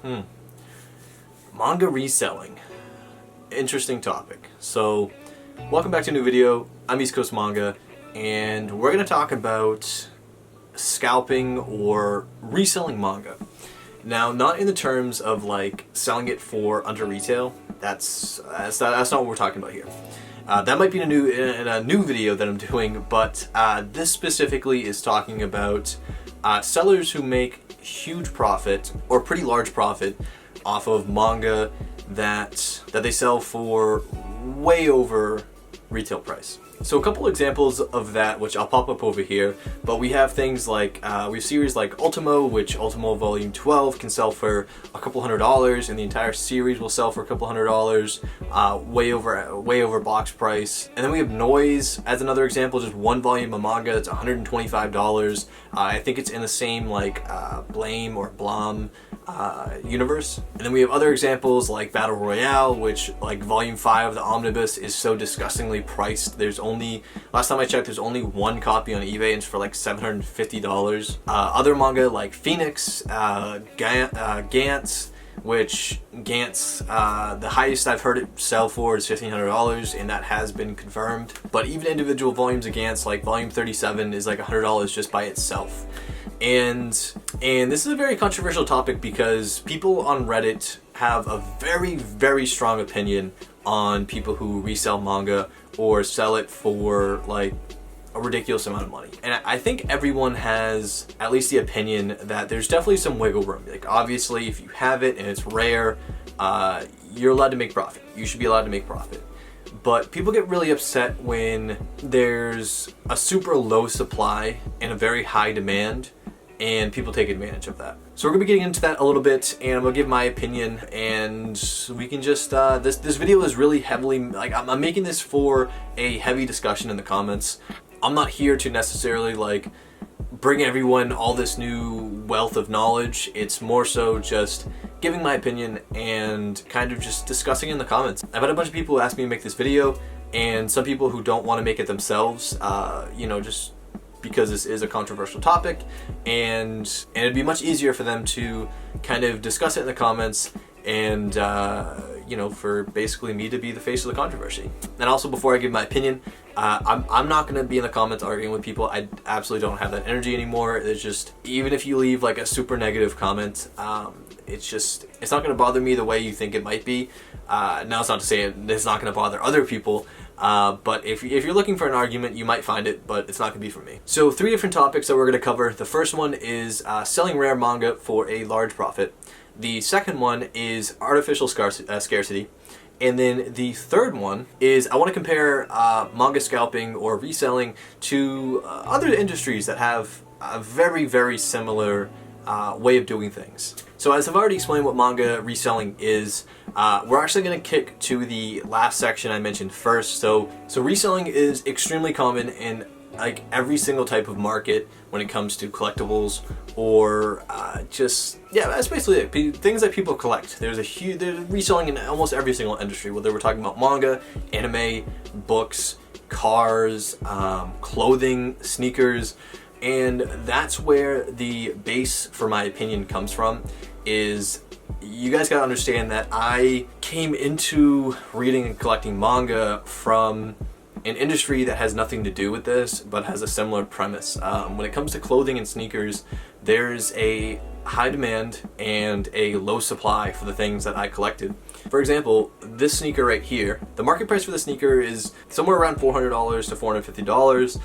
Manga reselling. Interesting topic. So, welcome back to a new video. I'm EastCoastManga, and we're going to talk about scalping or reselling manga. Now, not in the terms of like selling it for under retail. That's not what we're talking about here. That might be in a new video that I'm doing, but this specifically is talking about sellers who make huge profit or pretty large profit off of manga that they sell for way over retail price. So a couple examples of that, which I'll pop up over here, but we have things like, we have series like Ultimo, which Ultimo Volume 12 can sell for a couple $100s, and the entire series will sell for a couple $100, way over box price. And then we have Noise as another example, just one volume of manga that's $125. I think it's in the same like Blame or Blom universe. And then we have other examples like Battle Royale, which like Volume 5 of the Omnibus is so disgustingly priced. Last time I checked, there's only one copy on eBay and it's for like $750. Other manga like Phoenix, Gantz, which Gantz, the highest I've heard it sell for is $1,500, and that has been confirmed. But even individual volumes of Gantz, like Volume 37 is like $100 just by itself. And this is a very controversial topic because people on Reddit have a very, very strong opinion on people who resell manga or sell it for like a ridiculous amount of money. And I think everyone has at least the opinion that there's definitely some wiggle room. Like obviously if you have it and it's rare, you're allowed to make profit. You should be allowed to make profit. But people get really upset when there's a super low supply and a very high demand, and people take advantage of that. So we're gonna be getting into that a little bit, and I'm gonna give my opinion, and we can just, this video is really heavily, like I'm making this for a heavy discussion in the comments. I'm not here to necessarily like bring everyone all this new wealth of knowledge. It's more so just giving my opinion and kind of just discussing in the comments. I've had a bunch of people ask me to make this video, and some people who don't want to make it themselves, you know, just because this is a controversial topic, and it'd be much easier for them to kind of discuss it in the comments, and you know, for basically me to be the face of the controversy. And also, before I give my opinion, I'm not going to be in the comments arguing with people. I absolutely don't have that energy anymore. It's just, even if you leave like a super negative comment, it's not going to bother me the way you think it might be. Now, it's not to say it's not going to bother other people, but if you're looking for an argument, you might find it, but it's not going to be for me. So 3 different topics that we're going to cover. The first one is selling rare manga for a large profit. The second one is artificial scarcity. And then the third one is I want to compare manga scalping or reselling to other industries that have a very, very similar way of doing things. So as I've already explained what manga reselling is, we're actually going to kick to the last section I mentioned first. So reselling is extremely common in like every single type of market when it comes to collectibles or that's basically it. Things that people collect. There's reselling in almost every single industry, whether we're talking about manga, anime, books, cars, clothing, sneakers. And that's where the base for my opinion comes from. Is you guys gotta understand that I came into reading and collecting manga from an industry that has nothing to do with this, but has a similar premise. When it comes to clothing and sneakers, there's a high demand and a low supply for the things that I collected. For example, this sneaker right here, the market price for the sneaker is somewhere around $400 to $450.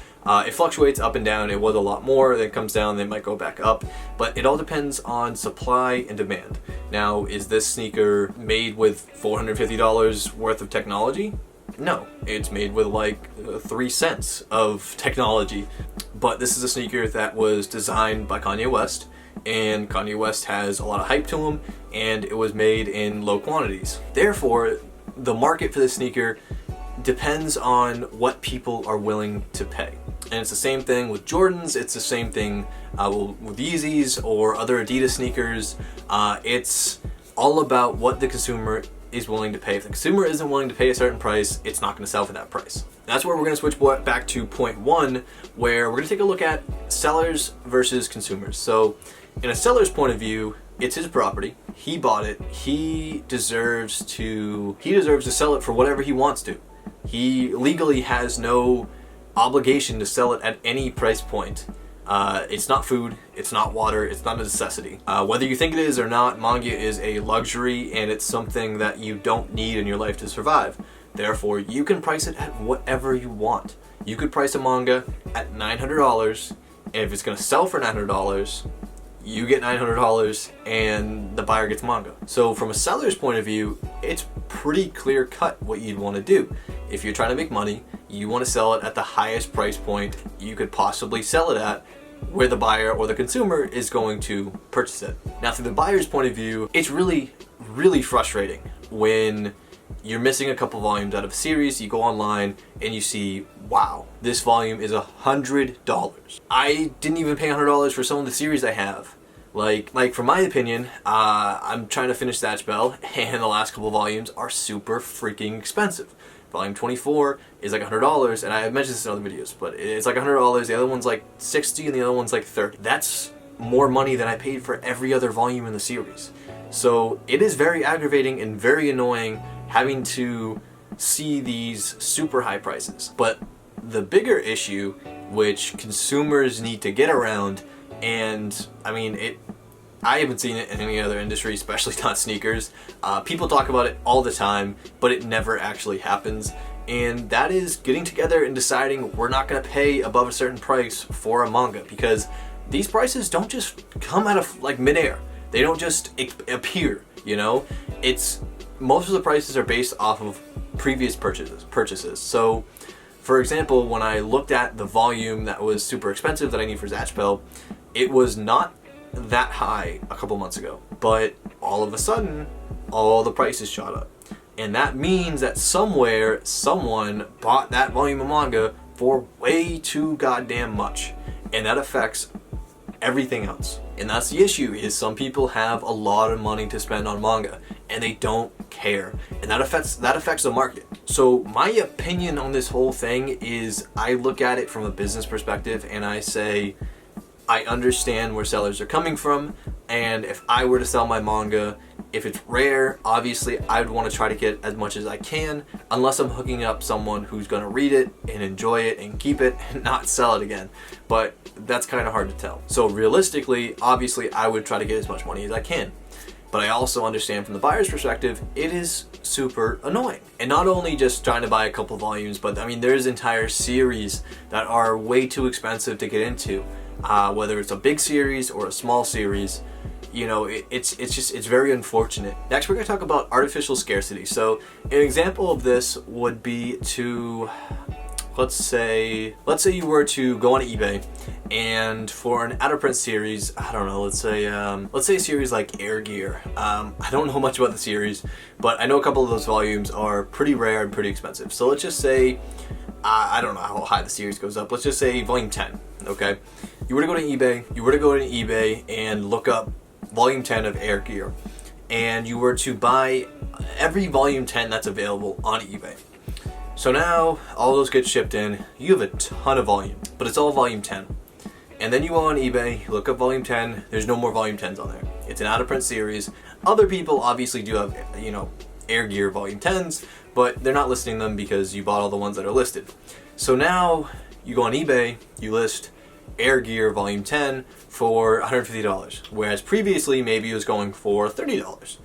It fluctuates up and down. It was a lot more, then it comes down, then it might go back up, but it all depends on supply and demand. Now, is this sneaker made with $450 worth of technology? No, it's made with like 3 cents of technology. But this is a sneaker that was designed by Kanye West, and Kanye West has a lot of hype to him, and it was made in low quantities. Therefore, the market for this sneaker depends on what people are willing to pay. And it's the same thing with Jordans, it's the same thing with Yeezys or other Adidas sneakers. It's all about what the consumer is willing to pay. If the consumer isn't willing to pay a certain price, it's not going to sell for that price. That's where we're going to switch back to point 1, where we're going to take a look at sellers versus consumers. So in a seller's point of view, It's his property. He bought it. He deserves to sell it for whatever he wants to. He legally has no obligation to sell it at any price point. It's not food, it's not water, it's not a necessity. Whether you think it is or not, manga is a luxury and it's something that you don't need in your life to survive. Therefore, you can price it at whatever you want. You could price a manga at $900, and if it's going to sell for $900, you get $900 and the buyer gets manga. So from a seller's point of view, it's pretty clear cut what you'd want to do. If you're trying to make money, you want to sell it at the highest price point you could possibly sell it at, where the buyer or the consumer is going to purchase it. Now, through the buyer's point of view, it's really, really frustrating when you're missing a couple volumes out of a series. You go online and you see, wow, this volume is $100. I didn't even pay $100 for some of the series I have. Like from my opinion, I'm trying to finish Zatch Bell, and the last couple volumes are super freaking expensive. Volume 24 is like $100, and I have mentioned this in other videos, but it's like $100. The other one's like $60, and the other one's like $30. That's more money than I paid for every other volume in the series. So it is very aggravating and very annoying having to see these super high prices. But the bigger issue, which consumers need to get around, and I mean, I haven't seen it in any other industry, especially not sneakers. People talk about it all the time, but it never actually happens. And that is getting together and deciding we're not going to pay above a certain price for a manga, because these prices don't just come out of like midair. They don't just appear, you know? Most of the prices are based off of previous purchases. So, for example, when I looked at the volume that was super expensive that I need for Zatch Bell, it was not that high a couple months ago, but all of a sudden all the prices shot up, and that means that somewhere someone bought that volume of manga for way too goddamn much, and that affects everything else. And that's the issue, is some people have a lot of money to spend on manga and they don't care, and that affects the market. So my opinion on this whole thing is, I look at it from a business perspective and I say, I understand where sellers are coming from, and if I were to sell my manga, if it's rare, obviously I would want to try to get as much as I can, unless I'm hooking up someone who's going to read it and enjoy it and keep it and not sell it again. But that's kind of hard to tell. So realistically, obviously I would try to get as much money as I can. But I also understand from the buyer's perspective, it is super annoying. And not only just trying to buy a couple volumes, but I mean, there's entire series that are way too expensive to get into. Whether it's a big series or a small series, you know, it's very unfortunate. Next, we're going to talk about artificial scarcity. So an example of this would be to, let's say you were to go on eBay, and for an out of print series, I don't know, let's say a series like Air Gear. I don't know much about the series, but I know a couple of those volumes are pretty rare and pretty expensive. So let's just say, I don't know how high the series goes up. Let's just say volume 10, okay? You were to go to eBay and look up volume 10 of Air Gear, and you were to buy every volume 10 that's available on eBay. So now all those get shipped in, you have a ton of volume, but it's all volume 10. And then you go on eBay, you look up volume 10, there's no more volume 10s on there. It's an out of print series. Other people obviously do have, you know, Air Gear volume 10s, but they're not listing them because you bought all the ones that are listed. So now you go on eBay, you list Air Gear volume 10 for $150, whereas previously maybe it was going for $30.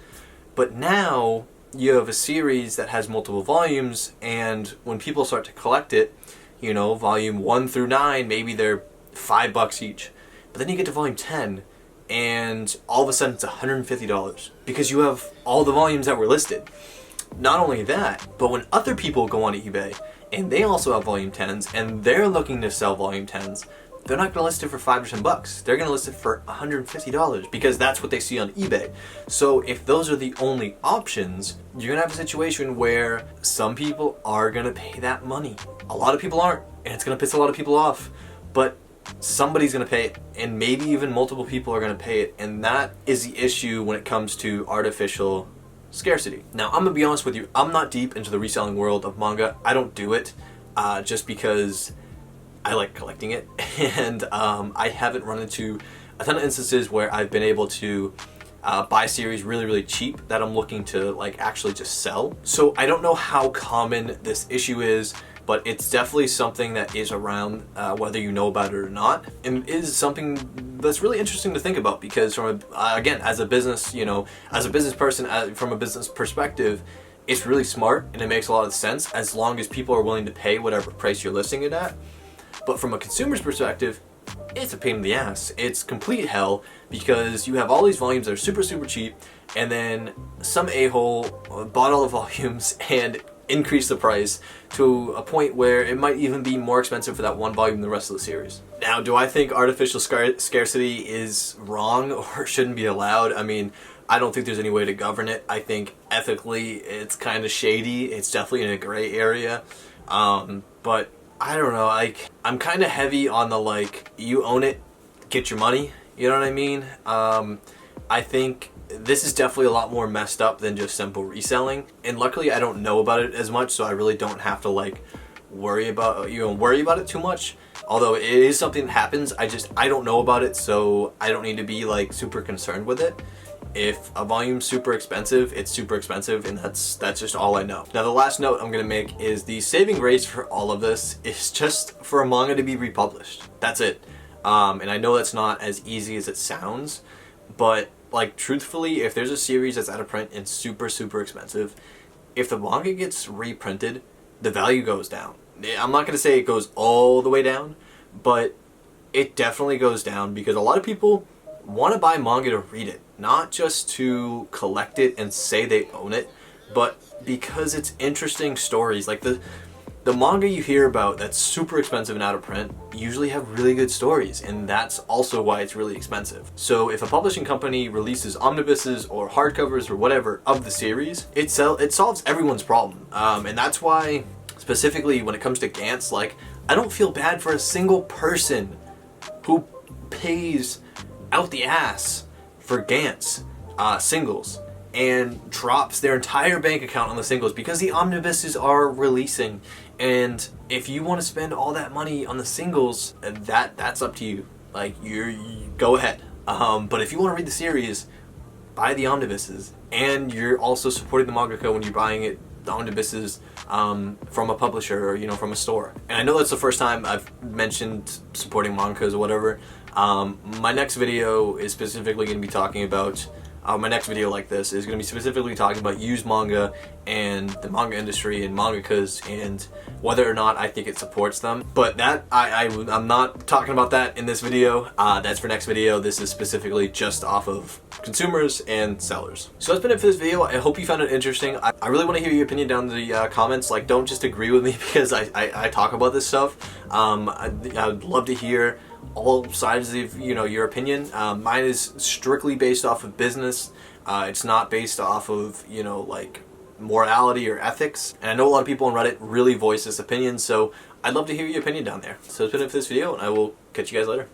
But now you have a series that has multiple volumes, and when people start to collect it, you know, volume 1 through 9, maybe they're $5 each. But then you get to volume 10, and all of a sudden it's $150 because you have all the volumes that were listed. Not only that, but when other people go on eBay and they also have volume 10s and they're looking to sell volume 10s, they're not going to list it for $5 or $10. They're going to list it for $150 because that's what they see on eBay. So if those are the only options, you're going to have a situation where some people are going to pay that money. A lot of people aren't, and it's going to piss a lot of people off. But somebody's going to pay it, and maybe even multiple people are going to pay it, and that is the issue when it comes to artificial scarcity. Now, I'm going to be honest with you, I'm not deep into the reselling world of manga. I don't do it just because I like collecting it, and I haven't run into a ton of instances where I've been able to buy series really cheap that I'm looking to like actually just sell. So I don't know how common this issue is, but it's definitely something that is around, whether you know about it or not, and is something that's really interesting to think about, because from again, as a business, you know, as a business person, from a business perspective, it's really smart and it makes a lot of sense as long as people are willing to pay whatever price you're listing it at. But from a consumer's perspective, it's a pain in the ass. It's complete hell, because you have all these volumes that are super cheap, and then some a-hole bought all the volumes and increased the price to a point where it might even be more expensive for that one volume than the rest of the series. Now, do I think artificial scarcity is wrong or shouldn't be allowed? I mean, I don't think there's any way to govern it. I think ethically it's kind of shady. It's definitely in a gray area. But I don't know, like, I'm kind of heavy on the, like, you own it, get your money, you know what I mean? I think this is definitely a lot more messed up than just simple reselling, and luckily I don't know about it as much, so I really don't have to, like, worry about it too much. Although it is something that happens, I don't know about it, so I don't need to be, like, super concerned with it. If a volume's super expensive, it's super expensive, and that's just all I know. Now, the last note I'm gonna make is the saving grace for all of this is just for a manga to be republished. That's it. And I know that's not as easy as it sounds, but like, truthfully, if there's a series that's out of print and super expensive, if the manga gets reprinted, the value goes down. I'm not gonna say it goes all the way down, but it definitely goes down, because a lot of people want to buy manga to read it, not just to collect it and say they own it, but because it's interesting stories. Like the manga you hear about that's super expensive and out of print usually have really good stories, and that's also why it's really expensive. So if a publishing company releases omnibuses or hardcovers or whatever of the series, it solves everyone's problem. And that's why, specifically when it comes to Gantz, like, I don't feel bad for a single person who pays out the ass for Gantz singles and drops their entire bank account on the singles because the omnibuses are releasing. And if you want to spend all that money on the singles, that's up to you. Like, you go ahead. But if you want to read the series, buy the omnibuses, and you're also supporting the mangaka when you're buying it, the omnibuses, from a publisher or, you know, from a store. And I know that's the first time I've mentioned supporting mangas or whatever. My next video is specifically going to be talking about, my next video like this is going to be specifically talking about used manga and the manga industry and mangakas and whether or not I think it supports them. But that, I'm not talking about that in this video. That's for next video. This is specifically just off of consumers and sellers. So that's been it for this video. I hope you found it interesting. I really want to hear your opinion down in the comments. Like, don't just agree with me because I talk about this stuff. I'd love to hear all sides of, you know, your opinion. Mine is strictly based off of business. It's not based off of, you know, like, morality or ethics. And I know a lot of people on Reddit really voice this opinion, so I'd love to hear your opinion down there. So that's been it for this video, and I will catch you guys later.